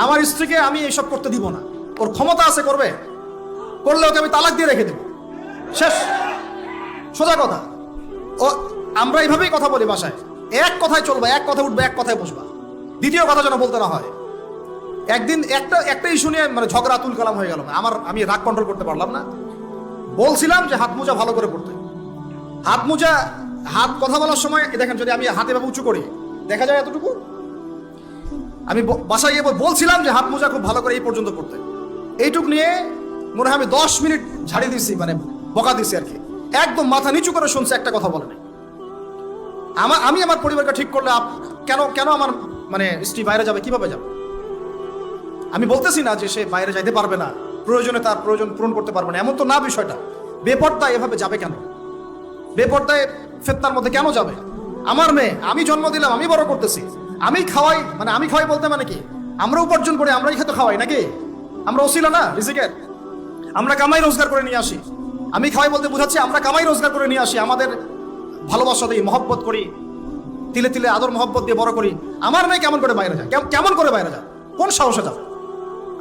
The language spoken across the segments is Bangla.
আমার স্ত্রীকে আমি এইসব করতে দিব না। ওর ক্ষমতা আছে, করবে, করলে ওকে আমি তালাক দিয়ে রেখে দেব, শেষ, সোজা কথা। ও আমরা এইভাবেই কথা বলি বাসায়, এক কথায় চলবে, এক কথা উঠবে, এক কথায় বসবা, দ্বিতীয় কথা যেন বলতে না হয়। একদিন একটা ইস্যু নিয়ে মানে ঝগড়া তুল কালাম হয়ে গেল, আমি রাগ কন্ট্রোল করতে পারলাম না। বলছিলাম যে হাত মোজা ভালো করে পড়তে, হাত মোজা, হাত কথা বলার সময় দেখেন যদি আমি হাতে ভাবে উঁচু করি দেখা যায় এতটুকু। আমি বাসায় গিয়ে বলছিলাম যে হাত মোজা খুব ভালো করে এই পর্যন্ত পড়তে, এইটুক নিয়ে মনে হয় আমি 10 মিনিট ঝাড়ি দিছি, মানে বকা দিছি আর কি। একদম মাথা নিচু করে শুনছে, একটা কথা বলে নাই। আমি আমার পরিবারকে ঠিক করলে কেন আমার মানে স্ত্রী বাইরে যাবে, কিভাবে যাবে? আমি বলতেছি না যে সে বাইরে যাইতে পারবে না, প্রয়োজনে তার প্রয়োজন পূরণ করতে পারবে না, এমন তো না বিষয়টা। বেপর্দায় এভাবে যাবে কেন? বেপর্দায় ফেতনার মধ্যে কেন যাবে? আমার মেয়ে, আমি জন্ম দিলাম, আমি বড় করতেছি, আমি খাওয়াই, মানে আমি খাওয়াই বলতে মানে কি, আমরা উপার্জন করি, আমরাই খেতে খাওয়াই নাকি? আমরা ওসিলা না রিজিকের, আমরা কামাই রোজগার করে নিয়ে আসি। আমি খাওয়াই বলতে বুঝাচ্ছি আমরা কামাই রোজগার করে নিয়ে আসি, আমাদের ভালোবাসা দিই, মহব্বত করি, তিলে তিলে আদর মহব্বত দিয়ে বড় করি। আমার মেয়ে কেমন করে বাইরে যায়? কেমন করে বাইরে যায়? কোন সাহসে যাবে?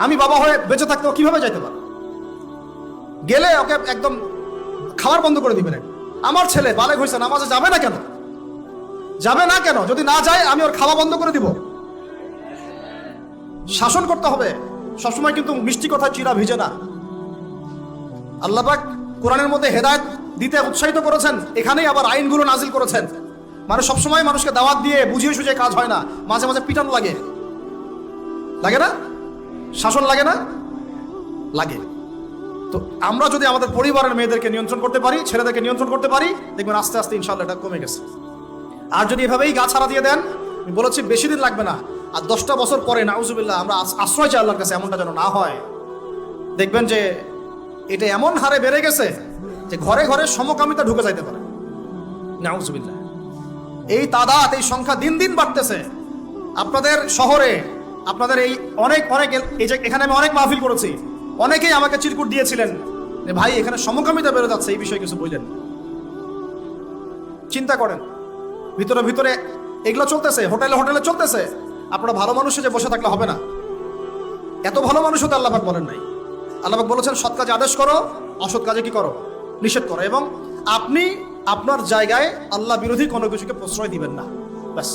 আমি বাবা হয়ে বেঁচে থাকতেও কিভাবে যাইতে পারে? গেলে ওকে একদম খাবার বন্ধ করে দিবেন। আমার ছেলে বালেগ হয়েছে, নামাজে যাবে না কেন? যাবে না কেন? যদি না যায় আমি ওর খাওয়া বন্ধ করে দিব। শাসন করতে হবে সবসময়, কিন্তু মিষ্টি কথা চিরা ভিজে না। আল্লাহ পাক কোরআনের মধ্যে হেদায়েত দিতে উৎসাহিত করেছেন, এখানেই আবার আইনগুলো নাজিল করেছেন। মানে সবসময় মানুষকে দাওয়াত দিয়ে বুঝিয়ে সুঝিয়ে কাজ হয় না, মাঝে মাঝে পিটানো লাগে, লাগে না? শাসন লাগে না? লাগে। তো আমরা যদি আমাদের পরিবারের মেয়েদেরকে নিয়ন্ত্রণ করতে পারি, ছেলেদেরকে নিয়ন্ত্রণ করতে পারি, দেখবেন আস্তে আস্তে ইনশাআল্লাহ এটা কমে গেছে। আর যদি এভাবেই গা ছাড়া দিয়ে দেন, আমি বলেছি বেশি দিন লাগবে না, আর 10টা বছর পরে নাউজুবিল্লাহ আমরা আশ্রয় চাই আল্লাহর কাছে, এমনটা যেন না হয়। দেখবেন যে এটা এমন হারে বেড়ে গেছে যে ঘরে ঘরে সমকামিতা ঢুকে যাইতে পারে, নাউজুবিল্লাহ। এই তাদাত, এই সংখ্যা দিন দিন বাড়তেছে। আপনাদের শহরে, আপনাদের এই অনেক এই যে এখানে আমি অনেক মাহফিল করেছি, অনেকেই আমাকে চিরকুট দিয়েছিলেন যে ভাই এখানে সমকামিতা বেড়ে যাচ্ছে, এই বিষয়ে কিছু বললেন। চিন্তা করেন, ভিতরে ভিতরে এগুলো চলতেছে, হোটেলে হোটেলে চলতেছে। আপনারা ভালো মানুষে যে বসে থাকলে হবে না, এত ভালো মানুষ হতে আল্লাহ পাক বলেন নাই। আল্লাহ পাক বলেছেন সৎ কাজে আদেশ করো, অসৎ কাজে কি করো, নিষেধ করো, এবং আপনি আপনার জায়গায় আল্লাহ বিরোধী কোনো কিছুকে প্রশ্রয় দিবেন না। ব্যাস,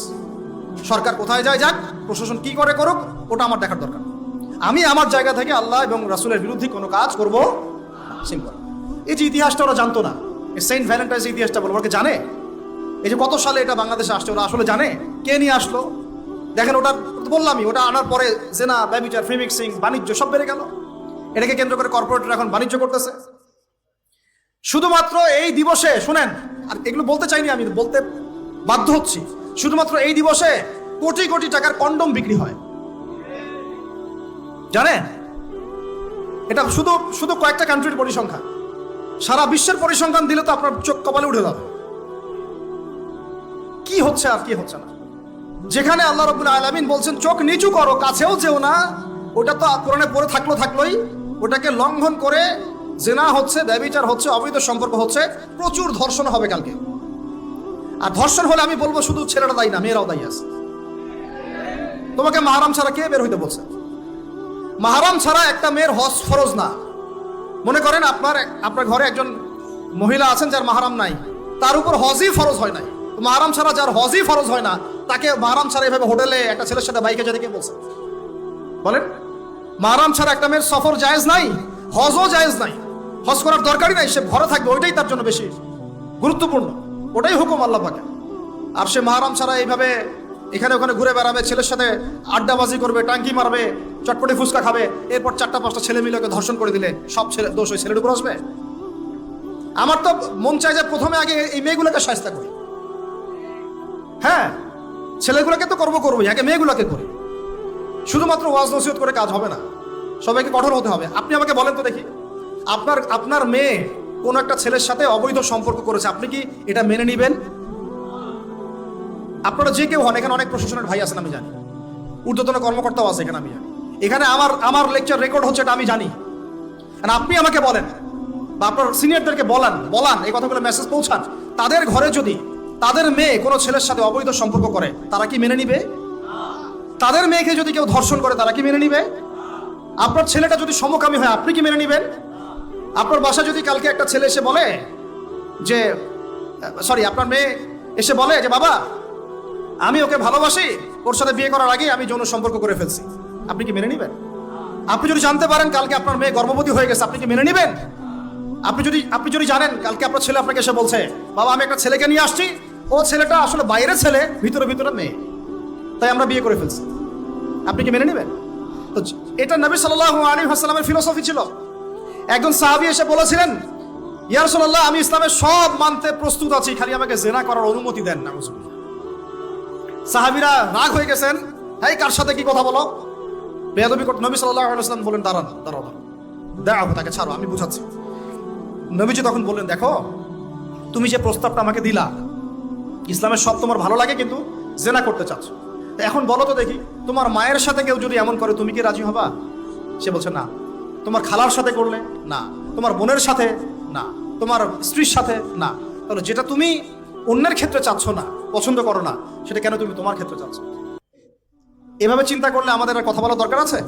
সরকার কোথায় যায় যাক, প্রশাসন কি করে করুক, ওটা আমার দেখার দরকার। আমি আমার জায়গা থেকে আল্লাহ এবং রাসূলের বিরুদ্ধে কোনো কাজ করব সিম্পল। এই যে ইতিহাসটা ওরা জানতো না, এই সেন্ট ভ্যালেন্টাইন্স ইতিহাসটা বলবো, ওরা জানে এই যে কত সালে এটা বাংলাদেশে আসছে, ওরা আসলে জানে কে নিয়ে আসলো? দেখেন, ওটা বললামই, ওটা আনার পরে জেনা, ব্যভিচার, ফ্রি মিক্সিং, বাণিজ্য সব বেড়ে গেল। এটাকে কেন্দ্র করে কর্পোরেটরা এখন বাণিজ্য করতেছে। শুধুমাত্র এই দিবসে শুনেন, আর এগুলো বলতে চাইনি, আমি বলতে বাধ্য হচ্ছি, শুধুমাত্র এই দিবসে কোটি কোটি টাকার কন্ডম বিক্রি হয়, জানেন? এটা শুধু কয়েকটা কান্ট্রির পরিসংখ্যান, সারা বিশ্বের পরিসংখ্যান দিলে তো আপনার চোখ কপালে উঠে যাবে। কি হচ্ছে আর কি হচ্ছে না। যেখানে আল্লাহ রাব্বুল আলামিন বলছেন চোখ নিচু করো, কাছেও যেও না, ওটা তো কোরআনে পড়ে থাকলোই, ওটাকে লঙ্ঘন করে জিনা হচ্ছে, ব্যভিচার হচ্ছে, অবৈধ সম্পর্ক হচ্ছে, প্রচুর ধর্ষণ হবে কালকে। আর ধর্ষণ হলে আমি বলবো শুধু ছেলেরা দায়ী না, মেয়েরাও দায়ী আছে। তোমাকে মাহরাম ছাড়া কে বের হইতে বলছে? মাহরাম ছাড়া একটা মেয়ের হজ ফরজ না। মনে করেন আপনার ঘরে একজন মহিলা আছেন যার মাহরাম নাই, তার উপর হজই ফরজ হয় নাই। মাহরাম ছাড়া যার হজই ফরজ হয় না, তাকে মাহরাম ছাড়া এভাবে হোটেলে একটা ছেলের সাথে বাইকে যেতে কে বলছে? বলেন, মাহরাম ছাড়া একটা মেয়ের সফর জায়েজ নাই, হজও জায়েজ নাই, হজ করার দরকারই নাই, সে ঘরে থাকবে, ওইটাই তার জন্য বেশি গুরুত্বপূর্ণ, ওটাই হুকুম আল্লাহ পাকের। আর সে মাহরাম ছাড়া এইভাবে এখানে ওখানে ঘুরে বেড়াবে, ছেলের সাথে আড্ডাবাজি করবে, টাঙ্কি মারবে, চটপটি ফুচকা খাবে, এরপর 4টা-5টা ছেলে মিলে ওকে ধর্ষণ করে দিলে সব ছেলে দোষ ওই ছেলের উপর আসবে? আমার তো মন চাই যে প্রথমে আগে এই মেয়েগুলোকে শায়েস্তা করি। হ্যাঁ, ছেলেগুলোকে তো করবোই, আগে মেয়েগুলোকে করি। শুধুমাত্র ওয়াজ নসিহত করে কাজ হবে না, সবাইকে কঠোর হতে হবে। আপনি আমাকে বলেন তো দেখি, আপনার মেয়ে কোন একটা ছেলের সাথে অবৈধ সম্পর্ক করেছে, আপনি কি এটা মেনে নিবেন? আপনারা যে কেউ হন, এখানে অনেক প্রশাসনের ভাই আছেন আমি জানি, ঊর্ধ্বতন কর্মকর্তাও আছে এখানে আমি জানি, এখানে আমার লেকচার রেকর্ড হচ্ছে এটা আমি জানি। আপনি আমাকে বলেন বা আপনার সিনিয়রদেরকে বলান এই কথাগুলো মেসেজ পৌঁছান, তাদের ঘরে যদি তাদের মেয়ে কোনো ছেলের সাথে অবৈধ সম্পর্ক করে, তারা কি মেনে নিবে? তাদের মেয়েকে যদি কেউ ধর্ষণ করে তারা কি মেনে নিবে? আপনার ছেলেটা যদি সমকামী হয় আপনি কি মেনে নেবেন? আপনার বাসায় যদি কালকে একটা ছেলে এসে বলে যে আপনার মেয়ে এসে বলে যে বাবা আমি ওকে ভালোবাসি, ওর সাথে বিয়ে করার আগে আমি যৌন সম্পর্ক করে ফেলছি, আপনি কি মেনে নেবেন? আপনি যদি জানতে পারেন কালকে আপনার মেয়ে গর্ভবতী হয়ে গেছে, আপনি কি মেনে নেবেন? আপনি যদি জানেন কালকে আপনার ছেলে আপনাকে এসে বলছে বাবা আমি একটা ছেলেকে নিয়ে আসছি, ও ছেলেটা আসলে বাইরের ছেলে ভিতরে ভিতরে মেয়ে, তাই আমরা বিয়ে করে ফেলছি, আপনি কি মেনে নেবেন? তো এটা নবী সাল্লাল্লাহু আলাইহি ওয়াসাল্লামের ফিলোসফি ছিল। একজন সাহাবী এসে বলেছিলেন ইয়া রাসূলুল্লাহ আমি ইসলামের সব মানতে প্রস্তুত আছি, খালি আমাকে জিনা করার অনুমতি দেন না। সাহাবীরা রাগ হয়ে গেছেন, এই কার সাথে কি কথা বলো, বেয়াদবি করতে। নবী সাল্লাল্লাহু আলাইহি ওয়াসাল্লাম বলেন দাঁড়ান, দাঁড়াও, তাকে ছাড়ো, আমি বুঝাচ্ছি। নবীজি তখন বললেন দেখো তুমি যে প্রস্তাবটা আমাকে দিলা, ইসলামের সব তোমার ভালো লাগে কিন্তু জেনা করতে চাচ্ছ, এখন বলো তো দেখি তোমার মায়ের সাথে কেউ যদি এমন করে তুমি কি রাজি হবা? সে বলছে না। তোমার খালার সাথে করলে না, তোমার বোনের সাথে না, তোমার স্ত্রীর সাথে না, তাহলে যেটা তুমি অন্যের ক্ষেত্রে চাচ্ছ না, পছন্দ করো না, সেটা কেন তুমি তোমার ক্ষেত্রে চাচ্ছ? এভাবে চিন্তা করলে আমাদের আর কথা বলার দরকার আছে?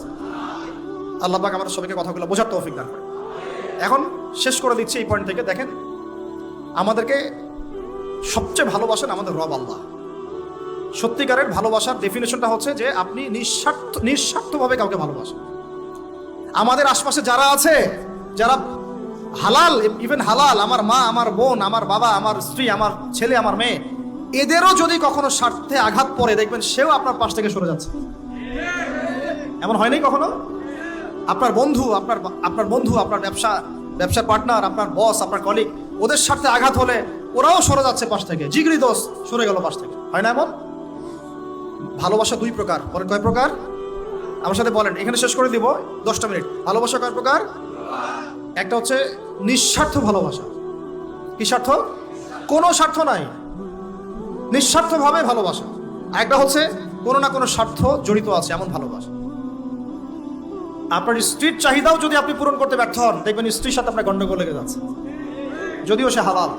আল্লাহ পাক আমাদের সবাইকে কথাগুলো বোঝার তৌফিক দান করে। এখন শেষ করে দিচ্ছি এই পয়েন্ট থেকে। দেখেন আমাদেরকে সবচেয়ে ভালোবাসেন আমাদের রব আল্লাহ। সত্যিকারের ভালোবাসার ডেফিনেশনটা হচ্ছে যে আপনি নিঃস্বার্থভাবে কাউকে ভালোবাসেন। আমাদের আশপাশে যারা আছে, যারা হালাল, ইভেন হালাল, আমার মা, আমার বোন, আমার বাবা, আমার স্ত্রী, আমার ছেলে, আমার মেয়ে, এদেরও যদি কখনো স্বার্থে আঘাত পড়ে দেখবেন সেও আপনার পাশ থেকে সরে যাচ্ছে। এমন হয়নি কখনো? আপনার বন্ধু, আপনার ব্যবসার পার্টনার, আপনার বস, আপনার কলিগ, ওদের স্বার্থে আঘাত হলে ওরাও সরে যাচ্ছে পাশ থেকে, জিগরি দোষ সরে গেল পাশ থেকে, হয় না এমন? ভালোবাসা দুই প্রকার। বলেন কয় প্রকার? আমার সাথে বলেন, এখানে শেষ করে দিব 10টা মিনিট। ভালোবাসা কয় প্রকার? একটা হচ্ছে নিঃস্বার্থ ভালোবাসা। কি স্বার্থ? কোনো স্বার্থ নাই, নিঃস্বার্থভাবে ভালোবাসা। একটা হচ্ছে কোনো না কোনো স্বার্থ জড়িত আছে এমন ভালোবাসা। আপনার স্ত্রীর চাহিদাও যদি আপনি পূরণ করতে ব্যর্থ হন দেখবেন স্ত্রীর সাথে আপনার গন্ডগোল লেগে যাচ্ছে, যদিও সে হালাল,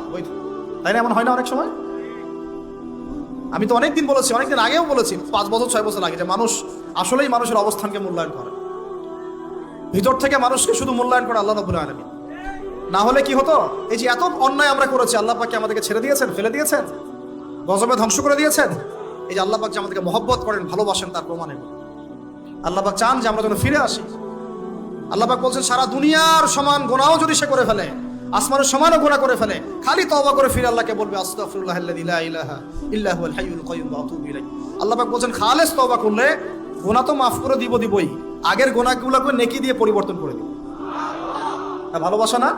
তাই না? এমন হয় না অনেক সময়? আমি তো অনেকদিন বলেছি, অনেকদিন আগেও বলেছি, 5 বছর 6 বছর আগে, যে মানুষ আসলেই মানুষের অবস্থানকে মূল্যায়ন করে, ভিতর থেকে মানুষকে শুধু মূল্যায়ন করে আল্লাহ রাব্বুল আলামিন। না হলে কি হতো? এই যে এত অন্যায় আমরা করেছি, আল্লাহ পাক কি আমাদেরকে ছেড়ে দিয়েছেন, ফেলে দিয়েছেন, গজবে ধ্বংস করে দিয়েছেন? এই যে আল্লাহ পাক যে আমাদেরকে মহব্বত করেন, ভালোবাসেন, তার প্রমাণ এগুলো। আল্লাহ পাক চান যে আমরা যেন ফিরে আসি। আল্লাহ পাক বলছেন সারা দুনিয়ার সমান গুনাহও যদি সে করে ফেলে, আসমানের সমানও গুনাহ করে ফেলে, খালি তওবা করে ফিরে আল্লাহকে বলবে আস্তাগফিরুল্লাহাল্লাযী লা ইলাহা ইল্লা হুয়াল হাইয়ুল কাইয়্যুম ওয়া আতুবু ইলাইহি। আল্লাহ পাক বলছেন খালেস তওবা করলে গুনাহ তো মাফ করে দিবই, আগের গুনাহগুলোকে নেকি দিয়ে পরিবর্তন করে দিব। ভালোবাসা না?